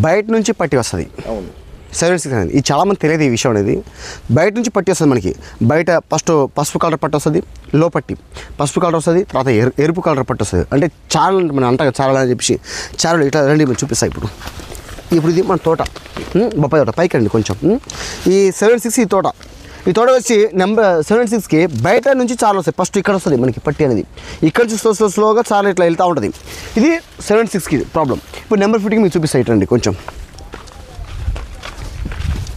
బయట నుంచి పట్టి వస్తుంది. అవును 76 అనేది ఇది చాలామంది తెలియదు ఈ విషయం అనేది. బయట నుంచి పట్టి వస్తుంది మనకి. బయట ఫస్ట్ పసుపు కలర్ పట్టు వస్తుంది, లో పట్టి పసుపు కలర్ వస్తుంది, తర్వాత ఎరుపు కలర్ పట్టు వస్తుంది. అంటే చారలు మనం అంటాం చారలు అని చెప్పేసి చారలు ఇట్లా రండి మనం చూపిస్తాయి. ఇప్పుడు ఇది మన తోట, బొప్పాయి తోట. పైకి రండి కొంచెం. ఈ 76 ఈ తోట వచ్చి నెంబర్ 76కి బయట నుంచి చారలు వస్తాయి. ఫస్ట్ ఇక్కడ వస్తుంది మనకి పట్టి అనేది, ఇక్కడ నుంచి స్లోగా చారలు ఇట్లా వెళ్తూ ఉంటుంది. ఇది 76కి ప్రాబ్లం. ఇప్పుడు నెంబర్ 50కి మీకు చూపిస్తాయి. రండి కొంచెం.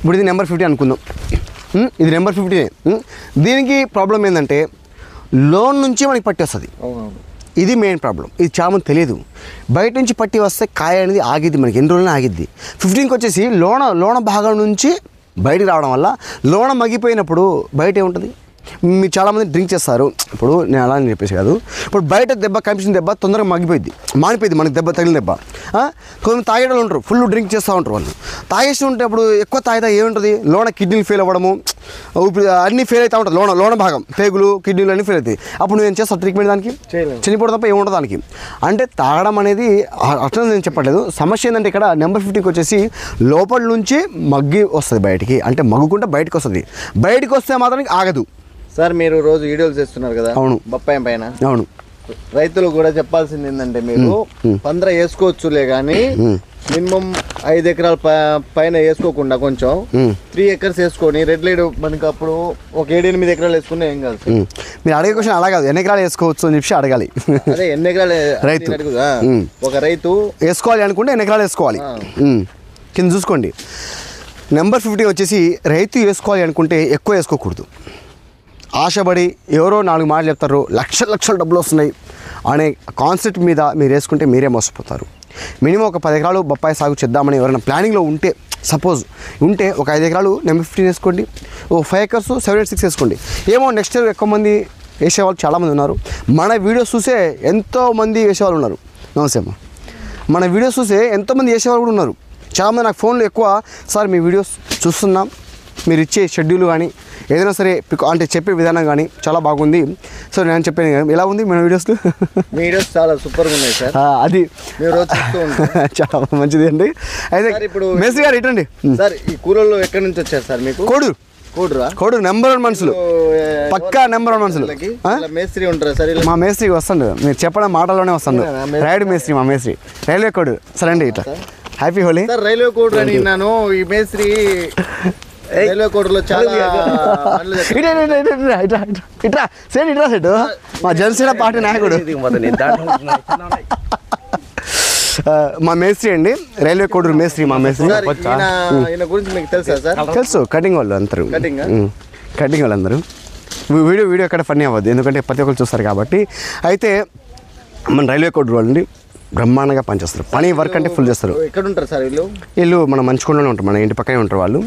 ఇప్పుడు ఇది నెంబర్ 50 అనుకుందాం. ఇది నెంబర్ 50. దీనికి ప్రాబ్లం ఏంటంటే లోన్ నుంచి మనకి పట్టి వస్తుంది. ఇది మెయిన్ ప్రాబ్లం. ఇది చాలా తెలియదు. బయట నుంచి పట్టి వస్తే కాయ అనేది ఆగిద్ది మనకి, ఎన్ని రోజులనే ఆగిద్ది. 15కి వచ్చేసి లోన భాగం నుంచి బయటికి రావడం వల్ల లోన మగ్గిపోయినప్పుడు బయట ఏముంటుంది, మీరు చాలామంది డ్రింక్ చేస్తారు. ఇప్పుడు నేను అలా అని చెప్పేసి కాదు, ఇప్పుడు బయట దెబ్బ కనిపించిన దెబ్బ తొందరగా మగ్గిపోయింది, మానిపోయింది మనకి దెబ్బ తగిలిన దెబ్బ. కొంతమంది తాగేటోళ్ళు ఉంటారు, ఫుల్ డ్రింక్ చేస్తూ ఉంటారు. వాళ్ళు తాగేసి ఉంటే అప్పుడు ఎక్కువ తాగితే ఏముంటుంది, లోన కిడ్నీలు ఫెయిల్ అవ్వడము, అన్నీ ఫెయిల్ అవుతూ ఉంటుంది. లోన భాగం పేగులు కిడ్నీలు అన్నీ ఫెయిల్ అవుతాయి. అప్పుడు నేను చేస్తాను ట్రీట్మెంట్ దానికి, చనిపోవడం తప్ప ఏముంటుంది దానికి. అంటే తాగడం అనేది అట్లా నేను చెప్పట్లేదు. సమస్య ఏంటంటే ఇక్కడ నెంబర్ 50కి వచ్చేసి లోపల నుంచి మగ్గి వస్తుంది బయటికి, అంటే మగ్గుకుంటే బయటకు వస్తుంది. బయటకు వస్తే మాత్రం ఆగదు. సార్ మీరు రోజు వీడియోలు చేస్తున్నారు కదా, అవును, బొప్పాయి పైన. అవును, రైతులు కూడా చెప్పాల్సింది ఏంటంటే మీరు 15 వేసుకోవచ్చులే కానీ మినిమం 5 ఎకరాల పైన వేసుకోకుండా కొంచెం 3 acres వేసుకొని రెడ్ లైడ్ మనకి అప్పుడు ఒక 7-8 ఎకరాలు వేసుకున్నా ఏం కాదు. మీరు అడిగే క్వశ్చన్ అలా కాదు, ఎన్ని ఎకరాలు వేసుకోవచ్చు అని చెప్పి అడగాలి. అదే ఎన్ని ఎకరాలు రైతు ఒక రైతు వేసుకోవాలి అనుకుంటే ఎన్ని ఎకరాలు వేసుకోవాలి కింద చూసుకోండి. నెంబర్ 50 వచ్చేసి రైతు వేసుకోవాలి అనుకుంటే ఎక్కువ వేసుకోకూడదు. ఆశపడి ఎవరో 4 మాటలు చెప్తారు, లక్షల డబ్బులు వస్తున్నాయి అనే కాన్సెప్ట్ మీద మీరు వేసుకుంటే మీరే మోసపోతారు. మినిమం ఒక 10 ఎకరాలు బొప్పాయి సాగు చేద్దామని ఎవరైనా ప్లానింగ్లో ఉంటే, సపోజ్ ఉంటే ఒక 5 ఎకరాలు నెంబర్ 15 వేసుకోండి, ఓ 5 acres 76 వేసుకోండి. ఏమో నెక్స్ట్ ఇయర్ ఎక్కువ మంది వేసేవాళ్ళు చాలామంది ఉన్నారు. మన వీడియోస్ చూసే ఎంతోమంది వేసేవాళ్ళు ఉన్నారు. నమస్తే అమ్మ. మన వీడియోస్ చూసే ఎంతోమంది వేసేవాళ్ళు కూడా ఉన్నారు. చాలామంది నాకు ఫోన్లో ఎక్కువ, సార్ మీ వీడియోస్ చూస్తున్నాం, మీరు ఇచ్చే షెడ్యూల్ కానీ ఏదైనా సరే అంటే చెప్పే విధానం కానీ చాలా బాగుంది. సో నేను చెప్పాను కదా, ఎలా ఉంది మన వీడియోస్ చాలా సూపర్గా ఉన్నాయి సార్. అది చాలా మంచిది అండి. అయితే ఇప్పుడు మేస్త్రి గారు ఇటండి సార్, ఈ కూరల్లో ఎక్కడి నుంచి వచ్చారు సార్ మీకు? కోడూరు నెంబర్ 1 మనుషులు, పక్కా నెంబర్ 1 మనుషులు. మేస్త్రి ఉంటారా సార్? మా మేస్త్రి వస్తాడు, మీరు చెప్పడం మాటలోనే వస్తాడు. రైడ్ మేస్త్రి, మా మేస్త్రి రైల్వే కోడూరు. సరే అండి, ఇట్లా happy Holi sir. Railway Koduru అని విన్నాను. ఈ మేస్త్రి రైల్వే కోడూరులో చాలా ఇట్రా సెట్ మా జనసేన పార్టీ నాయకుడు మా మేస్త్రి అండి, రైల్వే కోడూరు మేస్త్రి. మా మేస్త్రి గురించి మీకు తెలుసా సార్? తెలుసు, కటింగ్ వాళ్ళు అందరూ, కటింగ్ వాళ్ళు అందరూ. వీడియో ఎక్కడ ఫన్నీ అవ్వద్దు, ఎందుకంటే ప్రతి ఒక్కరు చూస్తారు కాబట్టి. అయితే మన రైల్వే కోడూరు వాళ్ళండి బ్రహ్మాండంగా పనిచేస్తారు. పని వర్క్ అంటే ఫుల్ చేస్తారు. ఎక్కడ ఉంటారు సార్ వీళ్ళు మన మంచుకొండలోనే ఉంటారు, మన ఇంటి పక్కనే ఉంటారు వాళ్ళు.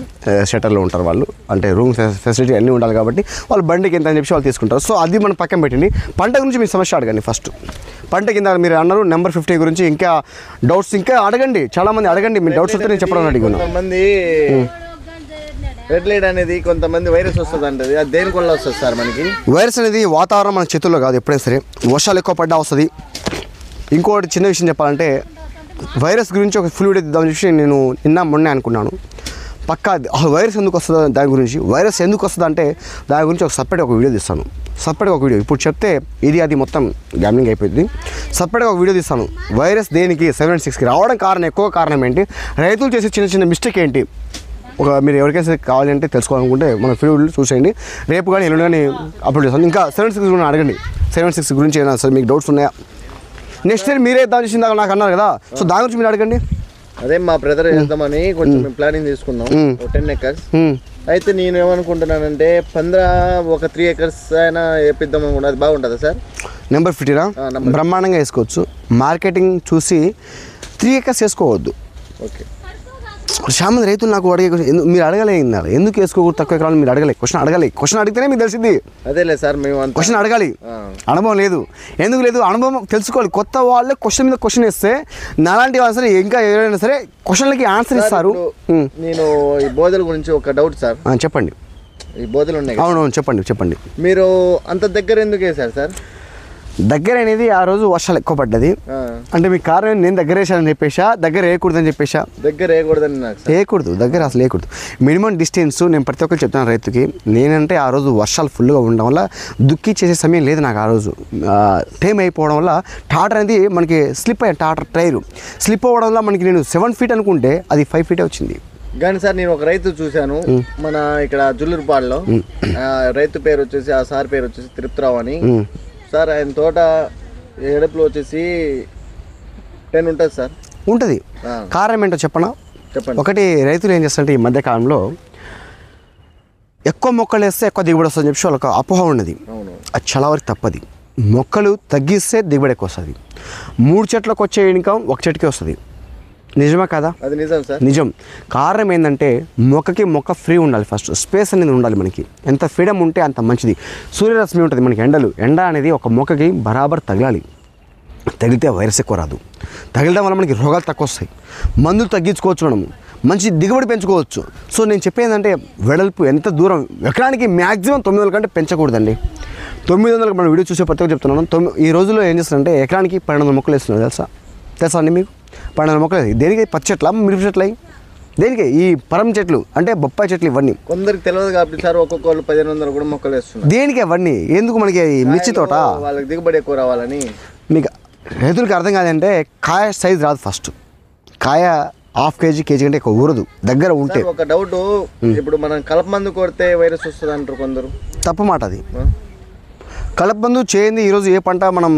షట్టర్లో ఉంటారు వాళ్ళు, అంటే రూమ్ ఫెసిలిటీ అన్నీ ఉండాలి కాబట్టి వాళ్ళు బండికి ఎంత అని చెప్పి వాళ్ళు తీసుకుంటారు. సో అది మనం పక్కన పెట్టండి. పంట గురించి మీ సమస్య అడగండి ఫస్ట్. పంట కింద మీరు అన్నారు నెంబర్ 50 గురించి ఇంకా డౌట్స్ ఇంకా అడగండి, చాలామంది అడగండి. మీ డౌట్స్ వస్తే నేను చెప్పడం అడిగాను. కొంతమంది రెడ్ లైట్ అనేది కొంతమంది వైరస్ వస్తుంది అంటే అది దేని వల్ల వస్తుంది సార్? మనకి వైరస్ అనేది వాతావరణం మన చేతుల్లో కాదు, ఎప్పుడైనా సరే వర్షాలు ఎక్కువ పడ్డా వస్తుంది. ఇంకోటి చిన్న విషయం చెప్పాలంటే వైరస్ గురించి ఒక ఫుల్ వీడియో ఇద్దామని చెప్పి నేను మొన్నే అనుకున్నాను. పక్కా వైరస్ ఎందుకు వస్తుందో దాని గురించి, వైరస్ ఎందుకు వస్తుంది అంటే దాని గురించి సపరేట్గా ఒక వీడియో తీస్తాను. సపరేట్గా ఒక వీడియో ఇప్పుడు చెప్తే అది మొత్తం గ్యామ్లింగ్ అయిపోయింది. సపరేట్గా ఒక వీడియో తీస్తాను. వైరస్ దేనికి 76కి రావడం ఎక్కువ కారణం ఏంటి, రైతులు చేసే చిన్న మిస్టేక్ ఏంటి, మీరు ఎవరికైనా కావాలంటే తెలుసుకోవాలనుకుంటే మన వీడియోలు చూసేయండి. రేపు కానీ ఎల్లుండి కానీ అప్లోడ్ చేస్తాను. ఇంకా 76 గురించి అడగండి. 76 గురించి ఏమైనా సరే మీకు డౌట్స్ ఉన్నాయా? నెక్స్ట్ ఇయర్ మీరే దాని చేసిందా నాకు అన్నారు కదా, సో దాని గురించి మీరు అడగండి. అదే మా బ్రదర్ చేద్దామని కొంచెం ప్లానింగ్ తీసుకున్నాం, 10 acres. అయితే నేను ఏమనుకుంటున్నానంటే 3 acres అయినా వేపిద్దాం అనుకుంటున్నా. అది బాగుంటుందా సార్? నెంబర్ 50 బ్రహ్మాండంగా వేసుకోవచ్చు. మార్కెటింగ్ చూసి 3 acres వేసుకోవద్దు. ఓకే. చాలా మంది రైతులు నాకు అడిగే మీరు అడగలేదు, ఎందుకు వేసుకోకూడదు తక్కువ ఎకరాలు మీరు అడగలేదు. క్వశ్చన్ అడిగితేనే మీకు తెలిసింది. అదేలే సార్, మేము క్వశ్చన్ అడగాలి. అనుభవం లేదు, ఎందుకు లేదు, అనుభవం తెలుసుకోవాలి. కొత్త వాళ్ళే క్వశ్చన్ మీద క్వశ్చన్ ఇస్తే నాలాంటి ఆన్సర్ ఇంకా ఎవరైనా సరే క్వశ్చన్లకి ఆన్సర్ ఇస్తారు. నేను ఈ బోధల గురించి ఒక డౌట్ సార్. చెప్పండి. ఈ బోధలు ఉన్నాయి, అవునవును, చెప్పండి. మీరు అంత దగ్గర ఎందుకు వేశారు సార్? దగ్గర అనేది ఆ రోజు వర్షాలు ఎక్కువ పడ్డది. అంటే మీ కారణం నేను దగ్గర వేసానని చెప్పేసా, దగ్గర వేయకూడదని చెప్పేసా? దగ్గర వేయకూడదని నాకు వేయకూడదు, దగ్గర అసలు వేయకూడదు. మినిమం డిస్టెన్స్ నేను ప్రతి ఒక్కరు చెప్తాను రైతుకి. నేనంటే ఆ రోజు వర్షాలు ఫుల్గా ఉండడం వల్ల దుక్కి చేసే సమయం లేదు నాకు. ఆ రోజు టైం అయిపోవడం వల్ల టాటర్ అనేది మనకి స్లిప్ అయ్యాను. టాటర్ టైరు స్లిప్ అవ్వడం వల్ల మనకి నేను 7 feet అనుకుంటే అది 5 feet వచ్చింది. కానీ సార్ నేను ఒక రైతు చూశాను మన ఇక్కడ జుల్లూరుపాడులో. రైతు పేరు వచ్చేసి, ఆ సార్ పేరు వచ్చేసి తిరుపతిరావు అని సార్. ఆయన తోట ఎడపులో వచ్చేసి 10 ఉంటుంది సార్. ఉంటుంది. కారణం ఏంటో చెప్పనా? చెప్పండి. ఒకటి, రైతులు ఏం చేస్తారంటే ఈ మధ్యకాలంలో ఎక్కువ మొక్కలు వేస్తే ఎక్కువ దిగుబడి వస్తుందని చెప్పి వాళ్ళకి అపోహ ఉన్నది. అది చాలా వరకు తప్పది. మొక్కలు తగ్గిస్తే దిగుబడి ఎక్కువ వస్తుంది. 3 చెట్లకు వచ్చే ఇన్కమ్ 1 చెట్టుకే వస్తుంది. నిజమా కదా? అది నిజం సార్, నిజం. కారణం ఏంటంటే మొక్కకి మొక్క ఫ్రీ ఉండాలి. ఫస్ట్ స్పేస్ అనేది ఉండాలి మనకి. ఎంత ఫ్రీడమ్ ఉంటే అంత మంచిది. సూర్యరశ్మి ఉంటుంది మనకి, ఎండ అనేది ఒక మొక్కకి బరాబర్ తగలాలి. తగిలితే వైరస్ ఎక్కువ రాదు. తగలడం వల్ల మనకి రోగాలు తక్కువ వస్తాయి. మందులు తగ్గించుకోవచ్చు, మనము మంచి దిగుబడి పెంచుకోవచ్చు. సో నేను చెప్పేదంటే వెడల్పు ఎంత దూరం, ఎకరానికి మ్యాక్సిమం 900 కంటే పెంచకూడదండి. 900 మనం వీడియో చూసే ప్రతి ఒక్కరు చెప్తున్నాను. ఈ రోజుల్లో ఏం చేస్తారంటే ఎకరానికి 1200 మొక్కలు వేస్తున్నారు. తెలుసా అండి మీకు? 1200 మొక్కలు. దేనికి? పచ్చి చెట్ల, మిరప చెట్ల, దేనికి? ఈ పరం చెట్లు అంటే బొప్పాయి చెట్లు. ఇవన్నీ కొందరికి తెలియదు కాబట్టి సార్ ఒక్కొక్కళ్ళు 1500 కూడా మొక్కలు వేస్తున్నారు. దేనికి అవన్నీ? ఎందుకు? మనకి మిర్చి తోట వాళ్ళకి దిగుబడి ఎక్కువ రావాలని. మీకు రైతులకి అర్థం కాదంటే కాయ సైజ్ రాదు. ఫస్ట్ కాయ 1/2 kg కంటే ఎక్కువ ఊరదు దగ్గర ఉంటే. ఒక డౌట్, ఇప్పుడు మనం కలప మందు కొడితే వైరస్ వస్తుంది అంటారు కొందరు. తప్పు మాట అది. కలప మందు చేయండి ఈరోజు ఏ పంట మనం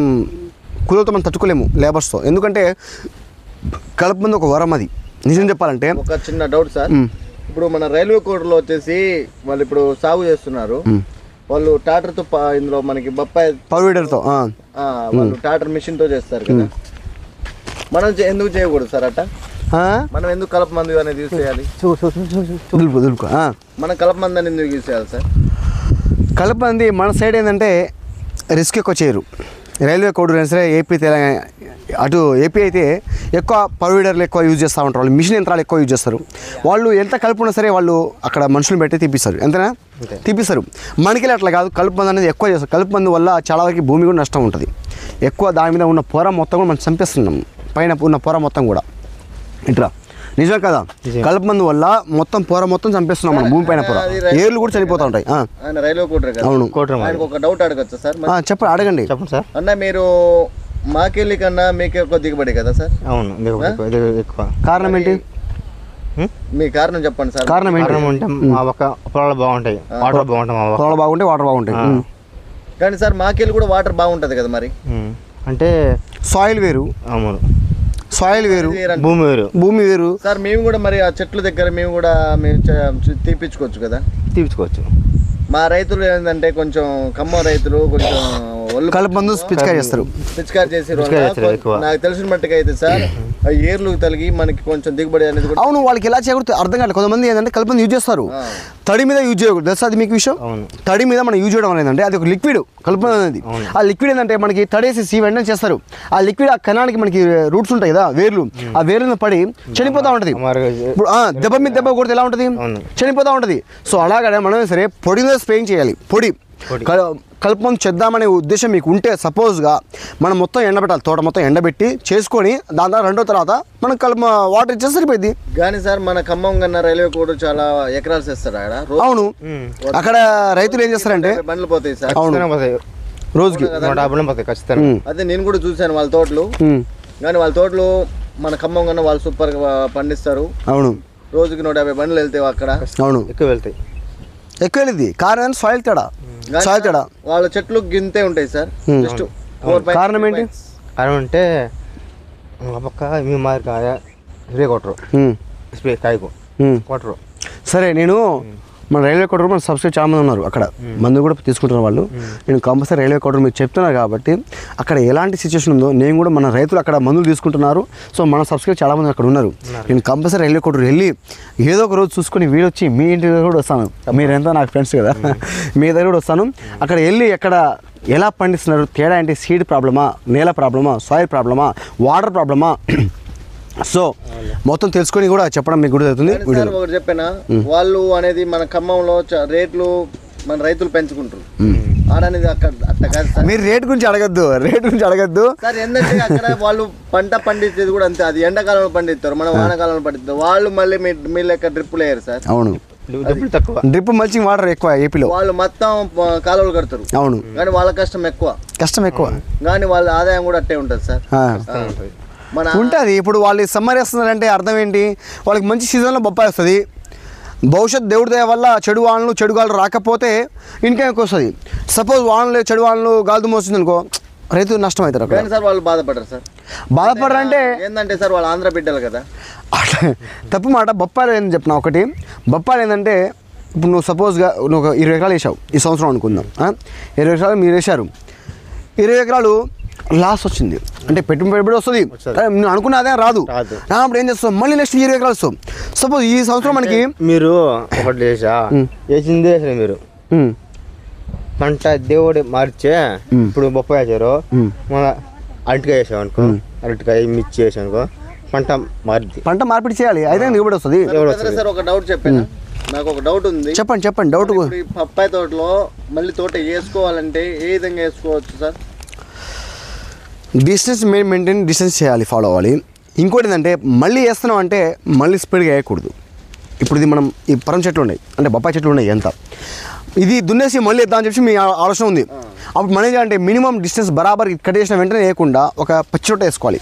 కూలతో మనం తట్టుకోలేము లేబర్స్తో. ఎందుకంటే కలప మందు ఒక వరం. అది నిజం చెప్పాలంటే. ఒక చిన్న డౌట్ సార్, ఇప్పుడు మన రైల్వే కోటలో వచ్చేసి వాళ్ళు ఇప్పుడు సాగు చేస్తున్నారు. వాళ్ళు ట్రాక్టర్తో ఇందులో మనకి బొప్పాయి పవర్వీడర్తో వాళ్ళు ట్రాక్టర్ మిషన్తో చేస్తారు కదా. మనం ఎందుకు చేయకూడదు సార్ అట్ట? మనం ఎందుకు కలప మందు అనేది యూజ్ చేయాలి? దులుపు మనం కలప మందు అనేది ఎందుకు యూజ్ చేయాలి సార్? కలప మంది మన సైడ్ ఏంటంటే రిస్క్ ఎక్కువ చేయరు. రైల్వే కోడ్ సరే ఏపీ తెలంగాణ అటు ఏపీ అయితే ఎక్కువ పవర్వీడర్లు ఎక్కువ యూజ్ చేస్తూ ఉంటారు. వాళ్ళు మిషన్ యంత్రాలు ఎక్కువ యూజ్ చేస్తారు. వాళ్ళు ఎంత కలుపున్నా సరే వాళ్ళు అక్కడ మనుషులు పెట్టి తీపిస్తారు. ఎంతనా తీపిస్తారు. మనకి అట్లా కాదు. కలుపు మందు అనేది ఎక్కువ చేస్తారు. కలుపు మందు వల్ల చాలా వరకు భూమి కూడా నష్టం ఉంటుంది. ఎక్కువ దాని మీద ఉన్న పొర మొత్తం కూడా మనం చంపేస్తున్నాం. పైన ఉన్న పొర మొత్తం కూడా ఇట్లా. నిజమే కదా? కలుపు మందు వల్ల మొత్తం పొర మొత్తం చంపేస్తున్నాం మనం. భూమి పైన పొర, ఏర్లు కూడా చనిపోతూ ఉంటాయి. రైల్వే కోటర్ కదా. అవును. ఒక డౌట్ అడగచ్చా సార్? చెప్పండి, అడగండి. చెప్పండి సార్. అన్న మీరు మాకెళ్ళి కన్నా మీకే ఎక్కువ దిగుబడి కదా సార్? అవును, ఎక్కువ. కారణం ఏంటి? మీ కారణం చెప్పండి సార్. కారణం ఏంటి? అంటే మా ఒక్క పొలాలు బాగుంటాయి, వాటర్ బాగుంటాయి. మా పొలాలు బాగుంటాయి, వాటర్ బాగుంటాయి. కానీ సార్ మాకెళ్ళి కూడా వాటర్ బాగుంటుంది కదా మరి. అంటే సాయిల్ వేరు. అవును, సాయిల్ వేరు, భూమి వేరు. భూమి వేరు సార్. మేము కూడా మరి ఆ చెట్ల దగ్గర మేము కూడా తీపించుకోవచ్చు కదా? తీపించుకోవచ్చు. మా రైతులు ఏంటంటే కొంచెం ఖమ్మం రైతులు కొంచెం కలుపు మందు పిచికారి చేస్తారు. పిచికారి చేసి నాకు తెలిసిన మట్టుగా అయితే సార్ ఆ ఏర్లు తలిగి మనకి కొంచెం దిగుబడి అనేది కూడా. అవును, వాళ్ళకి ఎలా చేయకూడదు అర్థం కాదు. కొంతమంది ఏంటంటే కలుపు మందు యూజ్ చేస్తారు, తడి మీద యూజ్ చేయకూడదు. తెలుసా అది మీకు విషయం? తడి మీద మనం యూజ్ చేయడం అనేది అంటే అది ఒక లిక్విడ్ కలుపు మందు అనేది. ఆ లిక్విడ్ ఏంటంటే మనకి తడేసి వెంటనే చేస్తారు. ఆ లిక్విడ్ ఆ కణానికి మనకి రూట్స్ ఉంటాయి కదా, వేర్లు, ఆ వేర్లను పడి చనిపోతూ ఉంటుంది. ఇప్పుడు దెబ్బ మీద దెబ్బ కొడితే ఎలా ఉంటుంది? చనిపోతూ ఉంటుంది. సో అలాగే మనం సరే పొడి మీద స్ప్రేయింగ్ చేయాలి. పొడి కలుపు మందు చేద్దామనే ఉద్దేశం మీకు ఉంటే సపోజ్గా మనం మొత్తం ఎండబెట్టాలి. తోట మొత్తం ఎండబెట్టి చేసుకొని దాని తర్వాత రెండో తర్వాత మనం కలుపు వాటర్ ఇచ్చేస్తే సరిపోయింది. కానీ సార్ మన ఖమ్మం కన్నా రైల్వే కోడ్ చాలా ఎకరాలు చేస్తారు అక్కడ. అవును, అక్కడ రైతులు ఏం చేస్తారంటే బండ్లు పోతాయి సార్. రోజుకి 150 పోతాయి ఖచ్చితంగా. అదే నేను కూడా చూశాను వాళ్ళ తోటలు. కానీ వాళ్ళ తోటలు మన ఖమ్మం కన్నా వాళ్ళు సూపర్గా పండిస్తారు. అవును, రోజుకి 150 బండ్లు వెళ్తాయి అక్కడ. అవును, ఎక్కువ వెళ్తాయి. ఎక్కువ వెళ్ళింది. కారణం సాయిల్ తేడా. సాయిల్ తేడా. వాళ్ళ చెట్లు గింతే ఉంటాయి సార్. జస్ట్ కారణం ఏంటి? కారణం అంటే పక్క మీ మాదిరి కాయ స్ప్రే కొట్టరు, స్ప్రే కాయకు కొట్టరు. సరే, నేను మన రైల్వే కోటర్ మన సబ్స్క్రైబ్ చాలా మంది ఉన్నారు అక్కడ, మందు కూడా తీసుకుంటున్నారు వాళ్ళు. నేను కంపల్సరీ రైల్వే కోటర్ మీరు చెప్తున్నారు కాబట్టి అక్కడ ఎలాంటి సిచ్యువేషన్ ఉందో నేను కూడా మన రైతులు అక్కడ మందులు తీసుకుంటున్నారు. సో మన సబ్స్క్రైబ్ చాలా మంది అక్కడ ఉన్నారు. నేను కంపల్సరీ రైల్వే కోటర్ వెళ్ళి ఏదో ఒక రోజు చూసుకొని వీడొచ్చి మీ ఇంటి దగ్గర కూడా వస్తాను. మీరెంత నాకు ఫ్రెండ్స్ కదా, మీ దగ్గర కూడా వస్తాను. అక్కడ వెళ్ళి ఎక్కడ ఎలా పండిస్తున్నారు, తేడా ఏంటి, సీడ్ ప్రాబ్లమా, నేల ప్రాబ్లమా, సాయిల్ ప్రాబ్లమా, వాటర్ ప్రాబ్లమా, సో మొత్తం తెలుసుకొని కూడా చెప్పడం మీకు కూడా జరుగుతుంది. ఒకటి చెప్పిన వాళ్ళు అనేది మన ఖమ్మంలో రేట్లు మన రైతులు పెంచుకుంటారు. ఆడనేది అక్కడ అట్లా కాదు సార్. మీరు రేట్ గురించి అడగద్దు సార్ ఏంటంటే అక్కడ వాళ్ళు పంట పండించేది కూడా అంతే, అది ఎండాకాలంలో పండిస్తారు, మనం వానాకాలంలో పండిస్తారు. వాళ్ళు మళ్ళీ మీ లెక్క డ్రిప్పులు వేయరు సార్. అవును, డబ్బులు తక్కువ. డ్రిప్ మల్చింగ్ వాటర్ ఎక్కువ ఏపీలో. వాళ్ళు మొత్తం కాలువలు కడతారు. అవును, కానీ వాళ్ళ కష్టం ఎక్కువ కానీ వాళ్ళ ఆదాయం కూడా అట్టే ఉంటుంది సార్. మన ఉంటుంది. ఇప్పుడు వాళ్ళు సమ్మర్ వేస్తున్నారంటే అర్థం ఏంటి, వాళ్ళకి మంచి సీజన్లో బొప్పాయి వస్తుంది. భవిష్యత్ దేవుడి దయ వల్ల చెడు గాలు రాకపోతే ఇన్కమ్ ఎక్కువ వస్తుంది. సపోజ్ చెడు వానలు గాలి దుమ్ము వస్తుంది అనుకో, రైతు నష్టం అవుతారు అక్కడ. సార్ వాళ్ళు బాధపడరు సార్. బాధపడరంటే ఏంటంటే సార్ వాళ్ళు ఆంధ్ర బిడ్డలు కదా. అట్లా తప్పు మాట. బొప్పాయిలు ఏంటని చెప్పిన ఒకటి, బొప్పాయిలు ఏంటంటే ఇప్పుడు నువ్వు సపోజ్గా నువ్వు 20 ఎకరాలు వేసావు ఈ సంవత్సరం అనుకుందాం. 20 ఎకరాలు మీరు వేశారు, 20 ఎకరాలు లాస్ వచ్చింది అంటే పెట్టుబడి వస్తుంది, నువ్వు అనుకున్నదే రాదు. అప్పుడు ఏం చేస్తావు, మళ్ళీ నెక్స్ట్ 20 ఎకరాలు వస్తావు. సపోజ్ ఈ సంవత్సరం మనకి మీరు ఒకటి వేసింది మీరు పంట దేవుడు మార్చే. ఇప్పుడు బొప్పాయి వేసారు, మన అరటికాయ వేసాం అనుకో, అరటికాయ మిర్చి వేసాం అనుకో, పంట మార్పిడి చేయాలి, అయితే దిగుబడి వస్తుంది. సార్ ఒక డౌట్ చెప్పాను, నాకు ఒక డౌట్ ఉంది. చెప్పండి డౌట్. పప్పాయి తోటలో మళ్ళీ తోట వేసుకోవాలంటే ఏ విధంగా వేసుకోవచ్చు సార్? డిస్టెన్స్ మెయింటైన్ చేయాలి, ఫాలో అవ్వాలి. ఇంకోటి ఏంటంటే మళ్ళీ వేస్తున్నాం అంటే మళ్ళీ స్పీడ్గా వేయకూడదు. ఇప్పుడు ఇది మనం ఈ పరం చెట్లు ఉన్నాయి అంటే బొప్పాయి చెట్లు ఉన్నాయి, ఎంత ఇది దున్నేసి మళ్ళీ వేద్దామని చెప్పి మీ ఆలోచన ఉంది. అప్పుడు మన అంటే మినిమం డిస్టెన్స్ బరాబర్ కట్ చేసిన వెంటనే వేయకుండా ఒక పచ్చిరొట్ట వేసుకోవాలి.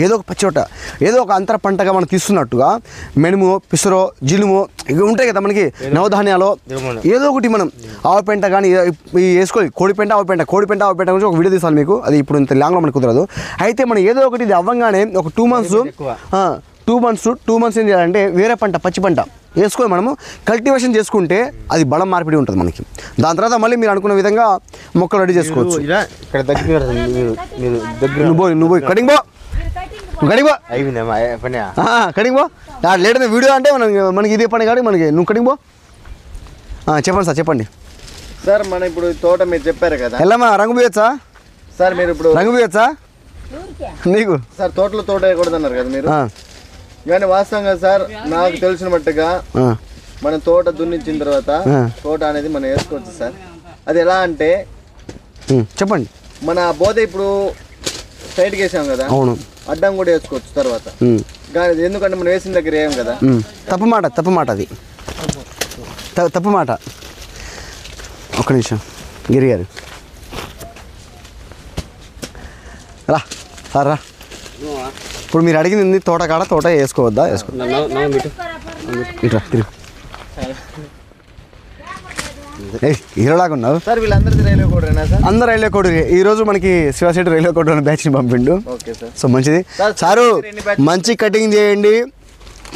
ఏదో ఒక పచ్చిరొట్ట, ఏదో ఒక అంతర పంటగా మనం తీస్తున్నట్టుగా మెనుము, పిసరో, జిలుము ఇవి ఉంటాయి కదా మనకి, నవధాన్యాలు ఏదో ఒకటి మనం ఆవు పెంట కానీ వేసుకోవాలి. కోడి పెంట ఆవు పెంట గురించి ఒక వీడియో తీసాను మీకు, అది ఇప్పుడు ఇంత లాంగ్లో మనకు కుదరదు. అయితే మనం ఏదో ఒకటి ఇది అవ్వగానే ఒక 2 మంత్స్ ఏం చేయాలంటే వేరే పంట, పచ్చి పంట వేసుకొని మనము కల్టివేషన్ చేసుకుంటే అది బలం మార్పిడి ఉంటుంది మనకి. దాని తర్వాత మళ్ళీ మీరు అనుకున్న విధంగా మొక్కలు రెడీ చేసుకోవచ్చు. నువ్వు కటింగ్ బో లేట్ వీడియో అంటే మనకి ఇదే పని కాదు మనకి. నువ్వు కటింగ్ బో. చెప్పండి సార్, చెప్పండి సార్. మన ఇప్పుడు తోట మీరు చెప్పారు కదా, వెళ్ళమ్మా రంగు పోయొచ్చా సార్? మీరు ఇప్పుడు రంగు పోయొచ్చా నీకు సార్? తోటలో తోట వేయకూడదు అన్నారు కదా మీరు, కానీ వాస్తవంగా సార్ నాకు తెలిసిన మట్టుగా మన తోట దున్నించిన తర్వాత తోట అనేది మనం వేసుకోవచ్చు సార్. అది ఎలా అంటే చెప్పండి. మన బోధ ఇప్పుడు సైడ్కి వేసాం కదా, అవును, అడ్డం కూడా వేసుకోవచ్చు తర్వాత. కానీ ఎందుకంటే మనం వేసిన దగ్గర వేయం కదా. తప్పు మాట అది, తప్పు మాట. ఒక్క నిమిషం గిరి గారు రా. ఇప్పుడు మీరు అడిగింది తోట వేసుకోవద్దా? ఇట్లా తిరుగు, హీరోలాగా ఉన్నావు సార్. వీళ్ళందరిది రైల్వే కోడరేనా సార్? అందరు రైల్వే కోడ్. ఈ రోజు మనకి శివశెట్టి రైల్వే కోడ్ అనే బ్యాచ్ని పంపిండు. సో మంచిది సారు, మంచి కటింగ్ చేయండి.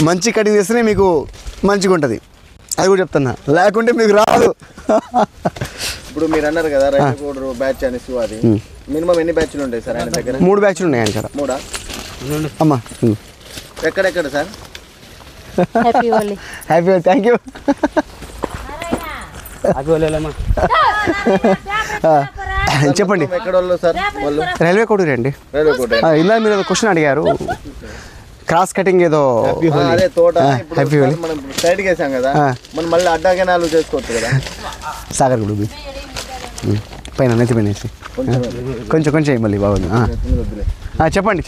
మంచి కటింగ్ చేస్తేనే మీకు మంచిగా ఉంటుంది, అది కూడా చెప్తున్నా, లేకుంటే మీకు రాదు. ఇప్పుడు మీరు అన్నారు కదా రైల్వే కోడ్ బ్యాచ్ అని, అది మినిమం ఎన్ని బ్యాచ్లు ఉంటాయి సార్ ఆయన దగ్గర? 3 బ్యాచ్లు ఉన్నాయి ఆయన దగ్గర. 3 అమ్మా ఎక్కడెక్కడ సార్? Happy, thank you. చెప్పండి. ఎక్కడ వాళ్ళు సార్? వాళ్ళు రైల్వే కోడ్ రండి. Railway code. ఇలా మీరు క్వశ్చన్ అడిగారు, క్రాస్ కటింగ్ ఏదో. అదే తోట మనం సైడ్కి వేసాం కదా, మనం మళ్ళీ అడ్డాకెనాలు చేసుకోవచ్చు కదా. సాగర్ గుడి పైన నెత్తి పైన కొంచెం మళ్ళీ బాగుంది. చెప్పండి.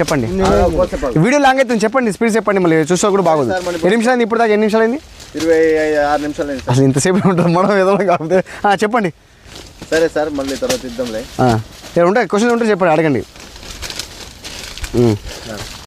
వీడియో లాంగ్ అవుతుంది, చెప్పండి, స్పీడ్ చెప్పండి, మళ్ళీ చూసా కూడా బాగుంది. ఎన్ని నిమిషాలు అయింది ఇప్పుడు దాకా? ఎన్ని నిమిషాలు అయింది? 26 నిమిషాలు అయింది. అసలు ఇంతసేపు ఉంటుంది మనం ఏదో కాకపోతే. చెప్పండి. సరే సార్, మళ్ళీ తర్వాత ఇద్దాంలే. ఉంటాయి క్వశ్చన్ ఉంటే చెప్పండి, అడగండి.